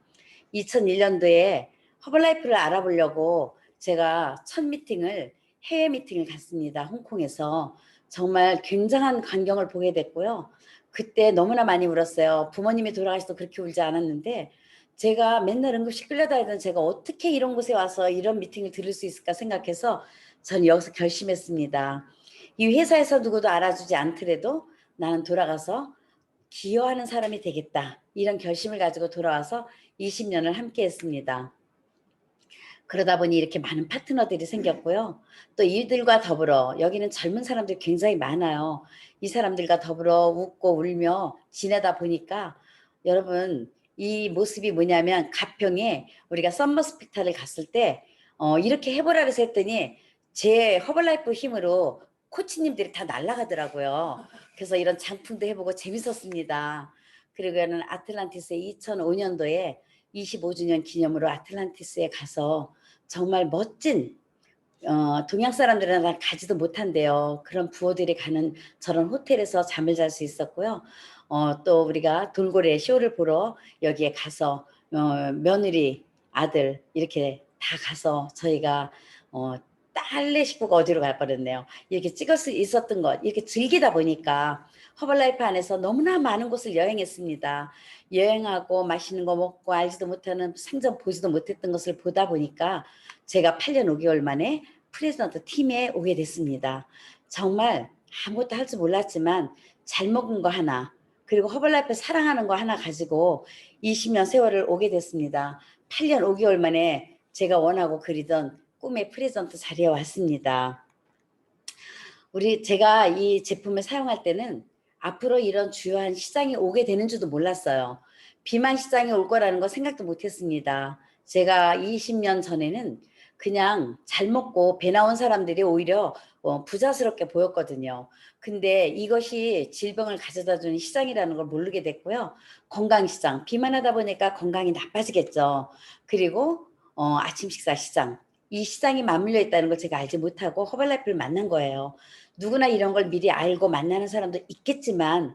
2001년도에 허벌라이프를 알아보려고 제가 첫 미팅을 해외 미팅을 갔습니다. 홍콩에서 정말 굉장한 광경을 보게 됐고요. 그때 너무나 많이 울었어요. 부모님이 돌아가셔도 그렇게 울지 않았는데 제가 맨날 응급실 끌려다니던 제가 어떻게 이런 곳에 와서 이런 미팅을 들을 수 있을까 생각해서 저는 여기서 결심했습니다. 이 회사에서 누구도 알아주지 않더라도 나는 돌아가서 기여하는 사람이 되겠다. 이런 결심을 가지고 돌아와서 20년을 함께 했습니다. 그러다 보니 이렇게 많은 파트너들이 생겼고요. 또 이들과 더불어 여기는 젊은 사람들이 굉장히 많아요. 이 사람들과 더불어 웃고 울며 지내다 보니까 여러분 이 모습이 뭐냐면 가평에 우리가 썸머 스펙타를 갔을 때 이렇게 해보라 그래서 했더니 제 허벌라이프 힘으로 코치님들이 다 날아가더라고요. 그래서 이런 장품도 해보고 재밌었습니다. 그리고는 아틀란티스에 2005년도에 25주년 기념으로 아틀란티스에 가서 정말 멋진 동양 사람들은 가지도 못한대요. 그런 부호들이 가는 저런 호텔에서 잠을 잘 수 있었고요. 또 우리가 돌고래 쇼를 보러 여기에 가서 며느리 아들 이렇게 다 가서 저희가 딸네 식구가 어디로 갈 뻔했네요. 이렇게 찍을 수 있었던 것 이렇게 즐기다 보니까 허벌라이프 안에서 너무나 많은 곳을 여행했습니다. 여행하고 맛있는 거 먹고 알지도 못하는 생전 보지도 못했던 것을 보다 보니까 제가 8년 5개월 만에 프레지던트 팀에 오게 됐습니다. 정말 아무것도 할 줄 몰랐지만 잘 먹은 거 하나, 그리고 허벌라이프 사랑하는 거 하나 가지고 20년 세월을 오게 됐습니다. 8년 5개월 만에 제가 원하고 그리던 꿈의 프레젠트 자리에 왔습니다. 제가 이 제품을 사용할 때는 앞으로 이런 주요한 시장이 오게 되는 줄도 몰랐어요. 비만 시장이 올 거라는 거 생각도 못했습니다. 제가 20년 전에는 그냥 잘 먹고 배 나온 사람들이 오히려 부자스럽게 보였거든요. 근데 이것이 질병을 가져다 주는 시장이라는 걸 모르게 됐고요. 건강시장, 비만하다 보니까 건강이 나빠지겠죠. 그리고 아침 식사 시장, 이 시장이 맞물려 있다는 걸 제가 알지 못하고 허벌라이프를 만난 거예요. 누구나 이런 걸 미리 알고 만나는 사람도 있겠지만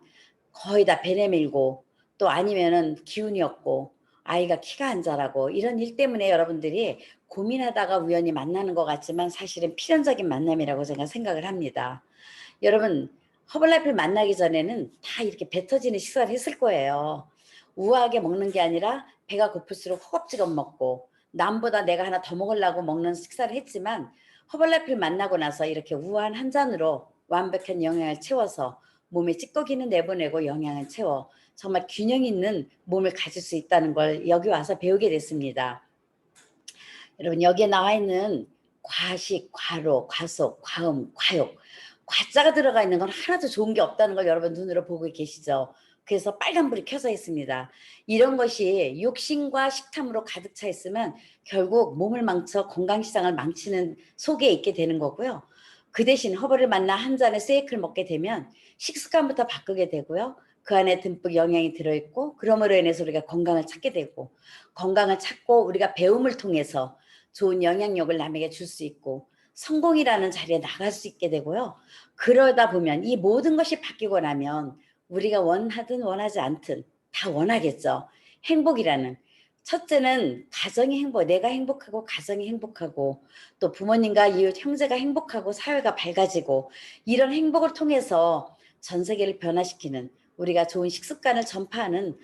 거의 다 배 내밀고 또 아니면은 기운이 없고 아이가 키가 안 자라고 이런 일 때문에 여러분들이 고민하다가 우연히 만나는 것 같지만 사실은 필연적인 만남이라고 제가 생각을 합니다. 여러분 허벌라이프를 만나기 전에는 다 이렇게 배 터지는 식사를 했을 거예요. 우아하게 먹는 게 아니라 배가 고플수록 허겁지겁 먹고 남보다 내가 하나 더 먹으려고 먹는 식사를 했지만 허벌라이프를 만나고 나서 이렇게 우아한 한 잔으로 완벽한 영양을 채워서 몸에 찌꺼기는 내보내고 영양을 채워 정말 균형 있는 몸을 가질 수 있다는 걸 여기 와서 배우게 됐습니다. 여러분 여기에 나와 있는 과식, 과로, 과속, 과음, 과욕, 과자가 들어가 있는 건 하나도 좋은 게 없다는 걸 여러분 눈으로 보고 계시죠. 그래서 빨간불이 켜져 있습니다. 이런 것이 욕심과 식탐으로 가득 차 있으면 결국 몸을 망쳐 건강시장을 망치는 속에 있게 되는 거고요. 그 대신 허벌을 만나 한 잔의 세이크를 먹게 되면 식습관부터 바꾸게 되고요. 그 안에 듬뿍 영양이 들어있고 그러므로 인해서 우리가 건강을 찾게 되고 건강을 찾고 우리가 배움을 통해서 좋은 영향력을 남에게 줄 수 있고 성공이라는 자리에 나갈 수 있게 되고요. 그러다 보면 이 모든 것이 바뀌고 나면 우리가 원하든 원하지 않든 다 원하겠죠. 행복이라는. 첫째는 가정이 행복, 내가 행복하고 가정이 행복하고 또 부모님과 이웃 형제가 행복하고 사회가 밝아지고 이런 행복을 통해서 전 세계를 변화시키는 우리가 좋은 식습관을 전파하는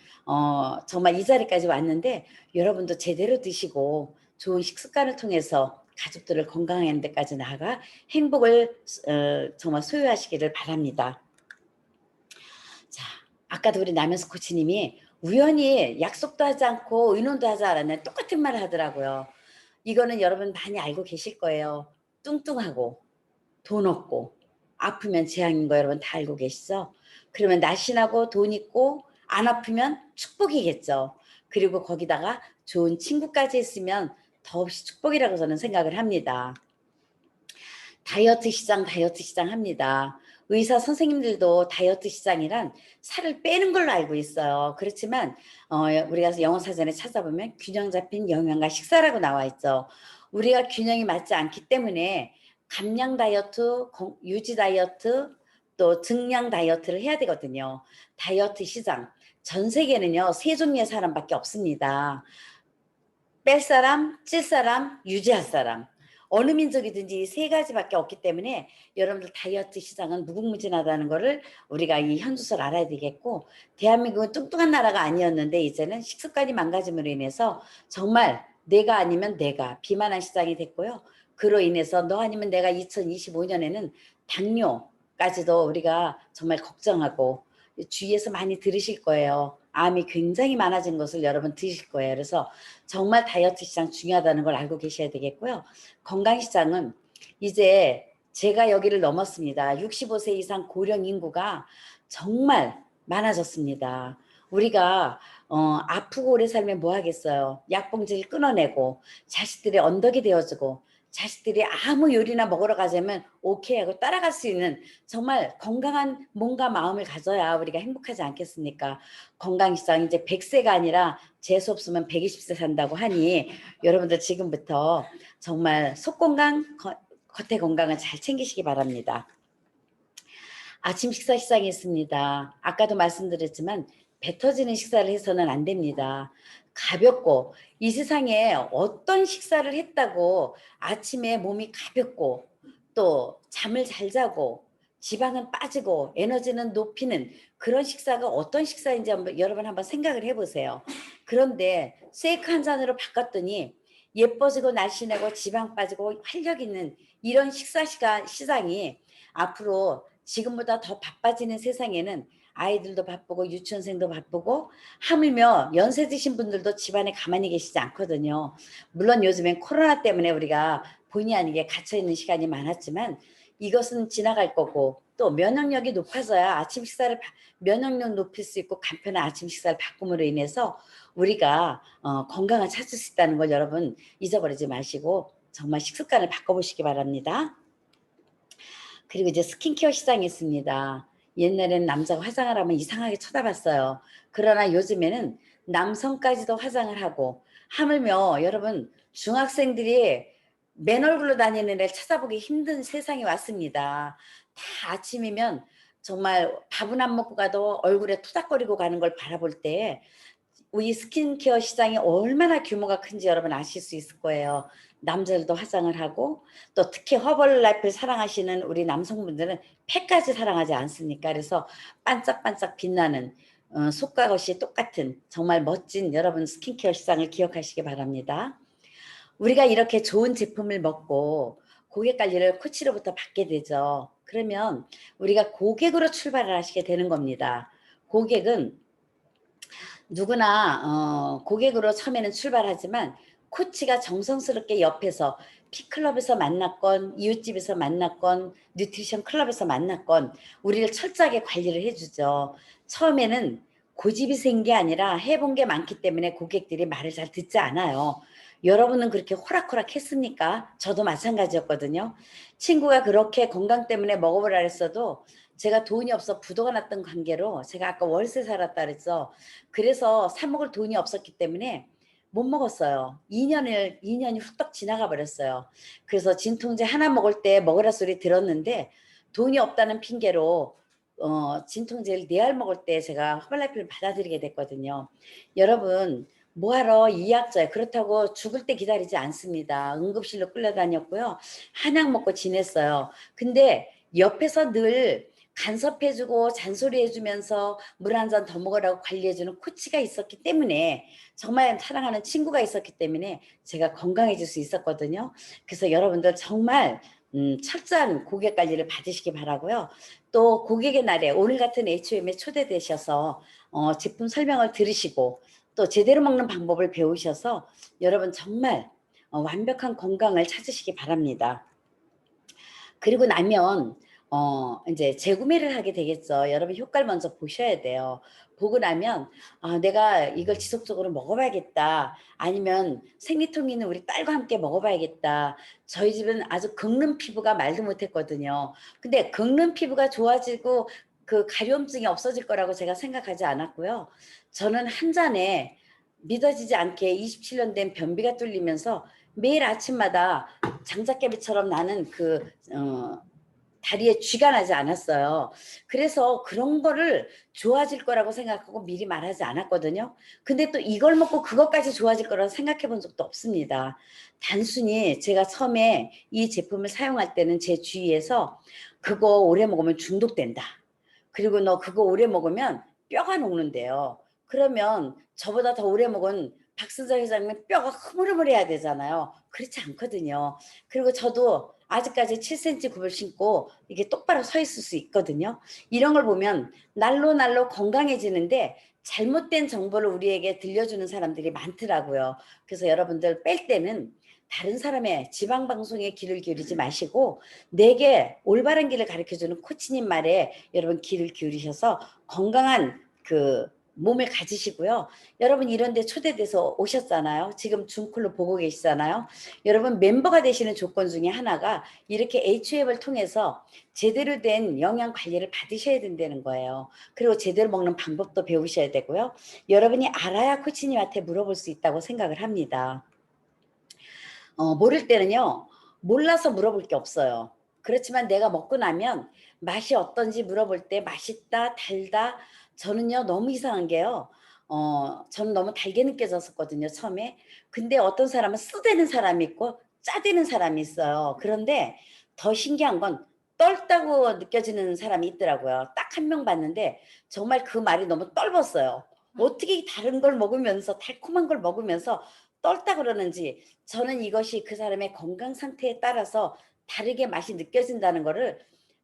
정말 이 자리까지 왔는데 여러분도 제대로 드시고 좋은 식습관을 통해서 가족들을 건강한 데까지 나아가 행복을 정말 소유하시기를 바랍니다. 자, 아까도 우리 남현수 코치님이 우연히 약속도 하지 않고 의논도 하지 않았는데 똑같은 말을 하더라고요. 이거는 여러분 많이 알고 계실 거예요. 뚱뚱하고 돈 없고 아프면 재앙인 거 여러분 다 알고 계시죠? 그러면 날씬하고 돈 있고 안 아프면 축복이겠죠. 그리고 거기다가 좋은 친구까지 있으면 더없이 축복이라고 저는 생각을 합니다. 다이어트 시장 합니다. 의사 선생님들도 다이어트 시장이란 살을 빼는 걸로 알고 있어요. 그렇지만 우리가 영어 사전에 찾아보면 균형 잡힌 영양과 식사라고 나와 있죠. 우리가 균형이 맞지 않기 때문에 감량 다이어트, 유지 다이어트, 또 증량 다이어트를 해야 되거든요. 다이어트 시장. 전 세계는요, 세 종류의 사람밖에 없습니다. 뺄 사람, 찔 사람, 유지할 사람. 어느 민족이든지 이 세 가지밖에 없기 때문에 여러분들 다이어트 시장은 무궁무진하다는 거를 우리가 이 현주소를 알아야 되겠고, 대한민국은 뚱뚱한 나라가 아니었는데 이제는 식습관이 망가짐으로 인해서 정말 내가 아니면 내가 비만한 시장이 됐고요. 그로 인해서 너 아니면 내가 2025년에는 당뇨까지도 우리가 정말 걱정하고 주위에서 많이 들으실 거예요. 암이 굉장히 많아진 것을 여러분 들으실 거예요. 그래서 정말 다이어트 시장 중요하다는 걸 알고 계셔야 되겠고요. 건강 시장은 이제 제가 여기를 넘었습니다. 65세 이상 고령 인구가 정말 많아졌습니다. 우리가 아프고 오래 살면 뭐 하겠어요. 약봉지를 끊어내고 자식들의 언덕이 되어주고 자식들이 아무 요리나 먹으러 가자면 오케이 하고 따라갈 수 있는 정말 건강한 몸과 마음을 가져야 우리가 행복하지 않겠습니까? 건강시장 이제 100세가 아니라 재수 없으면 120세 산다고 하니 여러분들 지금부터 정말 속건강, 겉의 건강을 잘 챙기시기 바랍니다. 아침 식사 시장이 있습니다. 아까도 말씀드렸지만 배 터지는 식사를 해서는 안 됩니다. 가볍고 이 세상에 어떤 식사를 했다고 아침에 몸이 가볍고 또 잠을 잘 자고 지방은 빠지고 에너지는 높이는 그런 식사가 어떤 식사인지 여러분 한번 생각을 해보세요. 그런데 세이크 한 잔으로 바꿨더니 예뻐지고 날씬하고 지방 빠지고 활력 있는 이런 식사 시장이 앞으로 지금보다 더 바빠지는 세상에는 아이들도 바쁘고 유치원생도 바쁘고 하물며 연세 드신 분들도 집안에 가만히 계시지 않거든요. 물론 요즘엔 코로나 때문에 우리가 본의 아니게 갇혀있는 시간이 많았지만 이것은 지나갈 거고 또 면역력이 높아져야 아침 식사를 면역력 높일 수 있고 간편한 아침 식사를 바꿈으로 인해서 우리가 건강을 찾을 수 있다는 걸 여러분 잊어버리지 마시고 정말 식습관을 바꿔보시기 바랍니다. 그리고 이제 스킨케어 시장이 있습니다. 옛날에는 남자가 화장을 하면 이상하게 쳐다봤어요. 그러나 요즘에는 남성까지도 화장을 하고 하물며 여러분 중학생들이 맨 얼굴로 다니는 애를 찾아보기 힘든 세상이 왔습니다. 다 아침이면 정말 밥은 안 먹고 가도 얼굴에 투닥거리고 가는 걸 바라볼 때 우리 스킨케어 시장이 얼마나 규모가 큰지 여러분 아실 수 있을 거예요. 남자들도 화장을 하고 또 특히 허벌라이프를 사랑하시는 우리 남성분들은 팩까지 사랑하지 않습니까? 그래서 반짝반짝 빛나는 속과 겉이 똑같은 정말 멋진 여러분 스킨케어 시장을 기억하시기 바랍니다. 우리가 이렇게 좋은 제품을 먹고 고객 관리를 코치로부터 받게 되죠. 그러면 우리가 고객으로 출발을 하시게 되는 겁니다. 고객은 누구나 고객으로 처음에는 출발하지만 코치가 정성스럽게 옆에서 피클럽에서 만났건 이웃집에서 만났건 뉴트리션 클럽에서 만났건 우리를 철저하게 관리를 해주죠. 처음에는 고집이 센 게 아니라 해본 게 많기 때문에 고객들이 말을 잘 듣지 않아요. 여러분은 그렇게 호락호락 했습니까? 저도 마찬가지였거든요. 친구가 그렇게 건강 때문에 먹어보라 했어도 제가 돈이 없어 부도가 났던 관계로 제가 아까 월세 살았다 그랬죠. 그래서 사 먹을 돈이 없었기 때문에 못 먹었어요. 2년이 훌떡 지나가 버렸어요. 그래서 진통제 하나 먹을 때 먹으라 소리 들었는데 돈이 없다는 핑계로 진통제를 4알 먹을 때 제가 허벌라이프를 받아들이게 됐거든요. 여러분 뭐하러 이약자예요. 그렇다고 죽을 때 기다리지 않습니다. 응급실로 끌려다녔고요. 한약 먹고 지냈어요. 근데 옆에서 늘 간섭해주고 잔소리해주면서 물 한 잔 더 먹으라고 관리해주는 코치가 있었기 때문에 정말 사랑하는 친구가 있었기 때문에 제가 건강해질 수 있었거든요. 그래서 여러분들 정말 철저한 고객 관리를 받으시기 바라고요. 또 고객의 날에 오늘 같은 HOM에 초대되셔서 제품 설명을 들으시고 또 제대로 먹는 방법을 배우셔서 여러분 정말 완벽한 건강을 찾으시기 바랍니다. 그리고 나면 이제 재구매를 하게 되겠죠. 여러분 효과를 먼저 보셔야 돼요. 보고 나면 내가 이걸 지속적으로 먹어봐야겠다. 아니면 생리통이 있는 우리 딸과 함께 먹어봐야겠다. 저희 집은 아주 긁는 피부가 말도 못했거든요. 근데 긁는 피부가 좋아지고 그 가려움증이 없어질 거라고 제가 생각하지 않았고요. 저는 한 잔에 믿어지지 않게 27년 된 변비가 뚫리면서 매일 아침마다 장작개비처럼 나는 다리에 쥐가 나지 않았어요. 그래서 그런 거를 좋아질 거라고 생각하고 미리 말하지 않았거든요. 근데 또 이걸 먹고 그것까지 좋아질 거라고 생각해 본 적도 없습니다. 단순히 제가 처음에 이 제품을 사용할 때는 제 주위에서 그거 오래 먹으면 중독된다. 그리고 너 그거 오래 먹으면 뼈가 녹는데요. 그러면 저보다 더 오래 먹은 박순자 회장님 뼈가 흐물흐물해야 되잖아요. 그렇지 않거든요. 그리고 저도 아직까지 7cm 굽을 신고 이게 똑바로 서 있을 수 있거든요. 이런 걸 보면 날로 건강해지는데 잘못된 정보를 우리에게 들려주는 사람들이 많더라고요. 그래서 여러분들 뺄 때는 다른 사람의 지방 방송에 귀를 기울이지 마시고 내게 올바른 길을 가르쳐주는 코치님 말에 여러분 귀를 기울이셔서 건강한 몸을 가지시고요. 여러분 이런 데 초대돼서 오셨잖아요. 지금 줌콜로 보고 계시잖아요. 여러분 멤버가 되시는 조건 중에 하나가 이렇게 HF을 통해서 제대로 된 영양 관리를 받으셔야 된다는 거예요. 그리고 제대로 먹는 방법도 배우셔야 되고요. 여러분이 알아야 코치님한테 물어볼 수 있다고 생각을 합니다. 모를 때는요. 몰라서 물어볼 게 없어요. 그렇지만 내가 먹고 나면 맛이 어떤지 물어볼 때 맛있다, 달다. 저는요 너무 이상한 게요. 저는 너무 달게 느껴졌었거든요 처음에. 근데 어떤 사람은 쓰대는 사람이 있고 짜대는 사람이 있어요. 그런데 더 신기한 건 떫다고 느껴지는 사람이 있더라고요. 딱 한 명 봤는데 정말 그 말이 너무 떫었어요. 어떻게 다른 걸 먹으면서 달콤한 걸 먹으면서 떫다 그러는지 저는 이것이 그 사람의 건강 상태에 따라서 다르게 맛이 느껴진다는 거를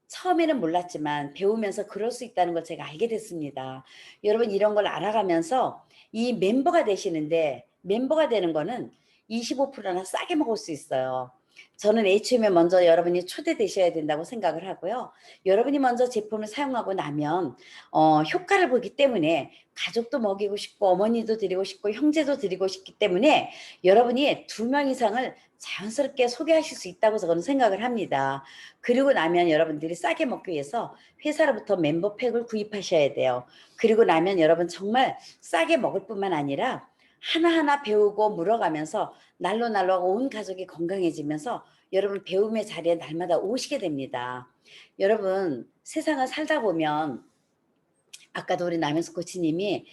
처음에는 몰랐지만 배우면서 그럴 수 있다는 걸 제가 알게 됐습니다. 여러분 이런 걸 알아가면서 이 멤버가 되시는데 멤버가 되는 거는 25%나 싸게 먹을 수 있어요. 저는 처음에 먼저 여러분이 초대되셔야 된다고 생각을 하고요. 여러분이 먼저 제품을 사용하고 나면 효과를 보기 때문에 가족도 먹이고 싶고 어머니도 드리고 싶고 형제도 드리고 싶기 때문에 여러분이 2명 이상을 자연스럽게 소개하실 수 있다고 저는 생각을 합니다. 그리고 나면 여러분들이 싸게 먹기 위해서 회사로부터 멤버팩을 구입하셔야 돼요. 그리고 나면 여러분 정말 싸게 먹을 뿐만 아니라 하나하나 배우고 물어가면서 날로 온 가족이 건강해지면서 여러분 배움의 자리에 날마다 오시게 됩니다. 여러분 세상을 살다 보면 아까도 우리 남현숙 코치님이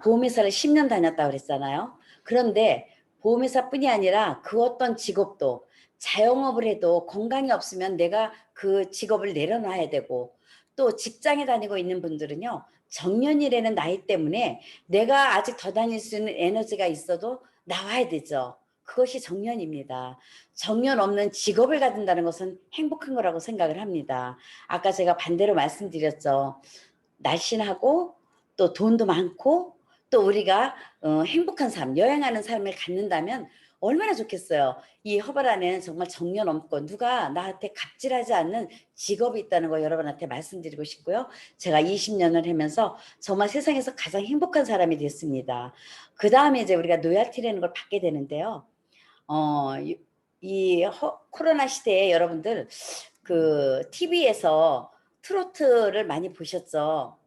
보험회사를 10년 다녔다고 그랬잖아요. 그런데 보험회사뿐이 아니라 그 어떤 직업도 자영업을 해도 건강이 없으면 내가 그 직업을 내려놔야 되고 또 직장에 다니고 있는 분들은요. 정년이라는 나이 때문에 내가 아직 더 다닐 수 있는 에너지가 있어도 나와야 되죠. 그것이 정년입니다. 정년 없는 직업을 가진다는 것은 행복한 거라고 생각을 합니다. 아까 제가 반대로 말씀드렸죠. 날씬하고 또 돈도 많고 또 우리가 행복한 삶, 여행하는 삶을 갖는다면 얼마나 좋겠어요. 이 허벌 안에는 정말 정년 없고 누가 나한테 갑질하지 않는 직업이 있다는 거 여러분한테 말씀드리고 싶고요. 제가 20년을 하면서 정말 세상에서 가장 행복한 사람이 됐습니다. 그 다음에 이제 우리가 로얄티라는 걸 받게 되는데요. 코로나 시대에 여러분들 그 TV에서 트로트를 많이 보셨죠.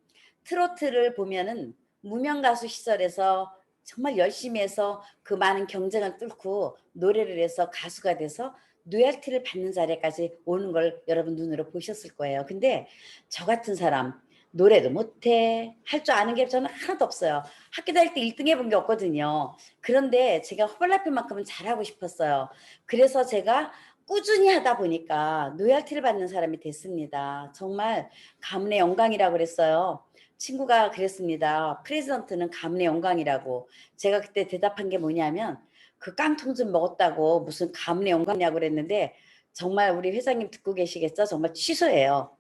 트로트를 보면은 무명 가수 시절에서 정말 열심히 해서 그 많은 경쟁을 뚫고 노래를 해서 가수가 돼서 로열티를 받는 자리까지 오는 걸 여러분 눈으로 보셨을 거예요. 근데 저 같은 사람 노래도 못해 할 줄 아는 게 저는 하나도 없어요. 학교 다닐 때 1등 해본 게 없거든요. 그런데 제가 허벌라이프만큼은 잘하고 싶었어요. 그래서 제가 꾸준히 하다 보니까 로열티를 받는 사람이 됐습니다. 정말 가문의 영광이라고 그랬어요. 친구가 그랬습니다. 프레지던트는 가문의 영광이라고. 제가 그때 대답한 게 뭐냐면 그 깡통 좀 먹었다고 무슨 가문의 영광이냐고 그랬는데 정말 우리 회장님 듣고 계시겠죠? 정말 취소예요.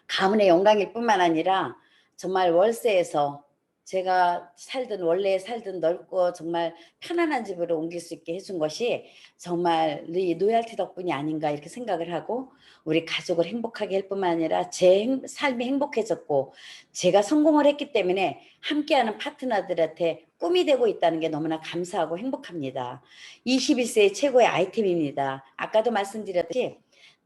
가문의 영광일 뿐만 아니라 정말 월세에서 제가 살든 원래 살든 넓고 정말 편안한 집으로 옮길 수 있게 해준 것이 정말 이 로얄티 덕분이 아닌가 이렇게 생각을 하고 우리 가족을 행복하게 할 뿐만 아니라 제 삶이 행복해졌고 제가 성공을 했기 때문에 함께하는 파트너들한테 꿈이 되고 있다는 게 너무나 감사하고 행복합니다. 21세의 최고의 아이템입니다. 아까도 말씀드렸듯이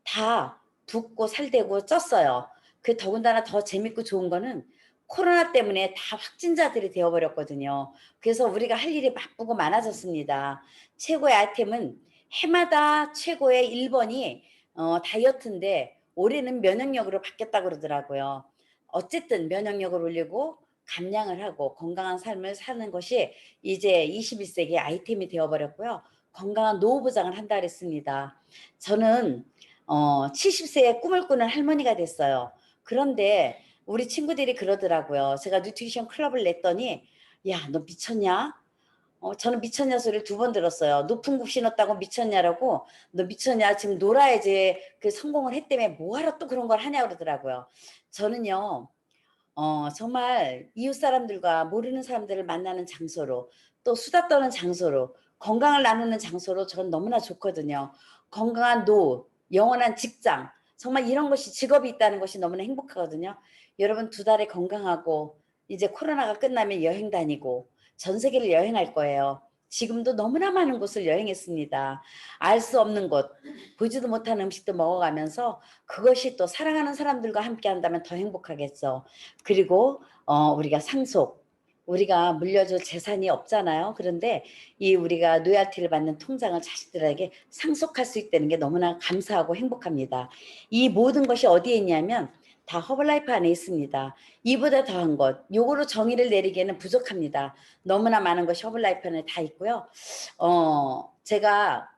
다 붓고 살되고 쪘어요. 그 더군다나 더 재밌고 좋은 거는 코로나 때문에 다 확진자들이 되어버렸거든요. 그래서 우리가 할 일이 바쁘고 많아졌습니다. 최고의 아이템은 해마다 최고의 1번이 다이어트인데 올해는 면역력으로 바뀌었다고 그러더라고요. 어쨌든 면역력을 올리고 감량을 하고 건강한 삶을 사는 것이 이제 21세기 아이템이 되어버렸고요. 건강한 노후 보장을 한다 그랬습니다. 저는 70세에 꿈을 꾸는 할머니가 됐어요. 그런데 우리 친구들이 그러더라고요. 제가 뉴트리션 클럽을 냈더니 야, 너 미쳤냐? 저는 미쳤냐 소리를 2번 들었어요. 높은 굽 신었다고 미쳤냐라고. 너 미쳤냐? 지금 놀아야지 그 성공을 했다며 뭐하러 또 그런 걸 하냐 그러더라고요. 저는요. 정말 이웃 사람들과 모르는 사람들을 만나는 장소로 또 수다 떠는 장소로 건강을 나누는 장소로 전 너무나 좋거든요. 건강한 노후, 영원한 직장 정말 이런 것이 직업이 있다는 것이 너무나 행복하거든요. 여러분 2달에 건강하고 이제 코로나가 끝나면 여행 다니고 전 세계를 여행할 거예요. 지금도 너무나 많은 곳을 여행했습니다. 알 수 없는 곳, 보지도 못한 음식도 먹어가면서 그것이 또 사랑하는 사람들과 함께 한다면 더 행복하겠죠. 그리고 우리가 상속, 우리가 물려줄 재산이 없잖아요. 그런데 이 우리가 로얄티를 받는 통장을 자식들에게 상속할 수 있다는 게 너무나 감사하고 행복합니다. 이 모든 것이 어디에 있냐면 다 허벌라이프 안에 있습니다. 이보다 더한 것, 요거로 정의를 내리기에는 부족합니다. 너무나 많은 것이 허벌라이프 안에 다 있고요. 제가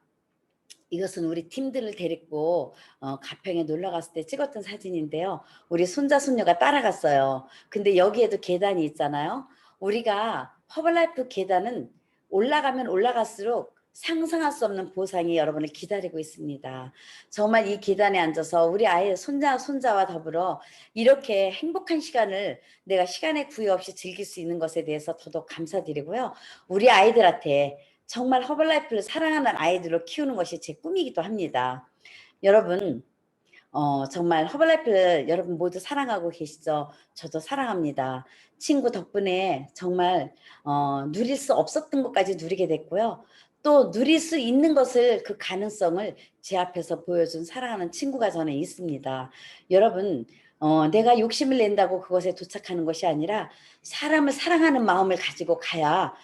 이것은 우리 팀들을 데리고 가평에 놀러 갔을 때 찍었던 사진인데요. 우리 손자 손녀가 따라갔어요. 근데 여기에도 계단이 있잖아요. 우리가 허벌라이프 계단은 올라가면 올라갈수록 상상할 수 없는 보상이 여러분을 기다리고 있습니다. 정말 이 계단에 앉아서 우리 아이 손자와 더불어 이렇게 행복한 시간을 내가 시간의 구애 없이 즐길 수 있는 것에 대해서 더더욱 감사드리고요. 우리 아이들한테 정말 허벌라이프를 사랑하는 아이들로 키우는 것이 제 꿈이기도 합니다. 여러분 정말 허벌라이프를 여러분 모두 사랑하고 계시죠? 저도 사랑합니다. 친구 덕분에 정말 누릴 수 없었던 것까지 누리게 됐고요. 또 누릴 수 있는 것을 그 가능성을 제 앞에서 보여준 사랑하는 친구가 저는 있습니다. 여러분 내가 욕심을 낸다고 그것에 도착하는 것이 아니라 사람을 사랑하는 마음을 가지고 가야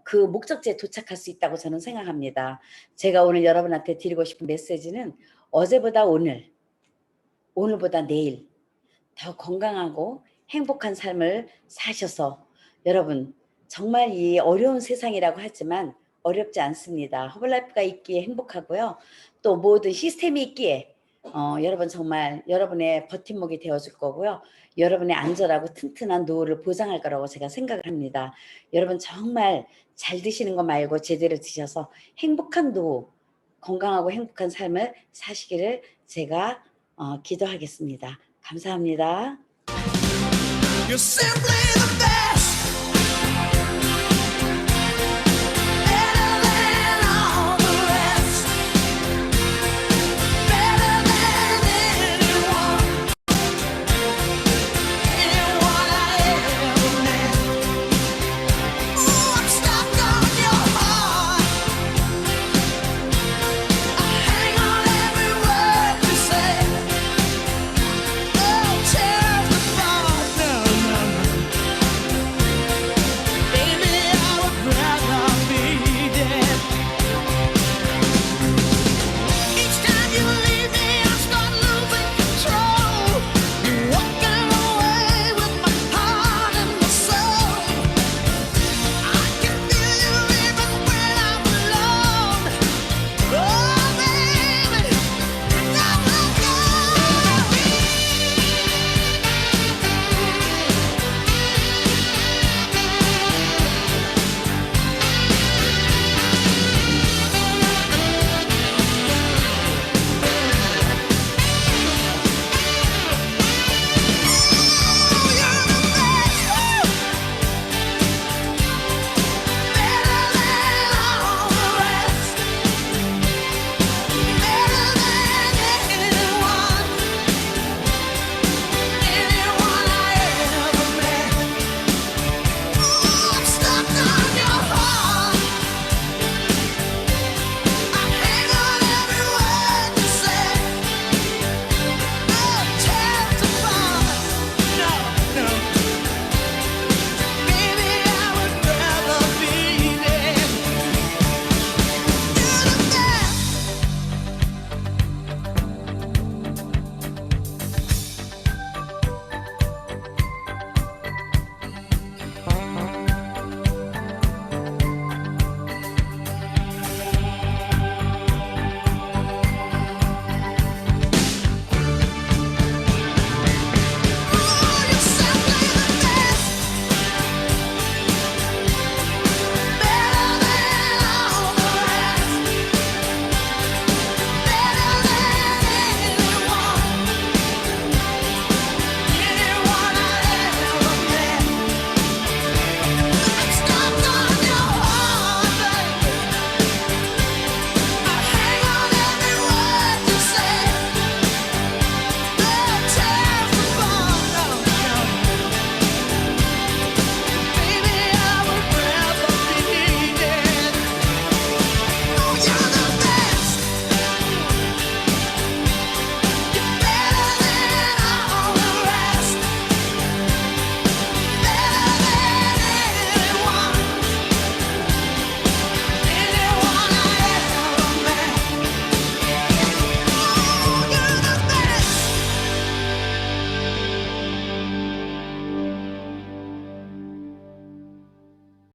그 목적지에 도착할 수 있다고 저는 생각합니다. 제가 오늘 여러분한테 드리고 싶은 메시지는 어제보다 오늘, 오늘보다 내일 더 건강하고 행복한 삶을 사셔서 여러분 정말 이 어려운 세상이라고 하지만 어렵지 않습니다. 허벌라이프가 있기에 행복하고요. 또 모든 시스템이 있기에 여러분 정말 여러분의 버팀목이 되어줄 거고요. 여러분의 안전하고 튼튼한 노후를 보장할 거라고 제가 생각을 합니다. 여러분 정말 잘 드시는 거 말고 제대로 드셔서 행복한 노후, 건강하고 행복한 삶을 사시기를 제가 기도하겠습니다. 감사합니다. You're simply the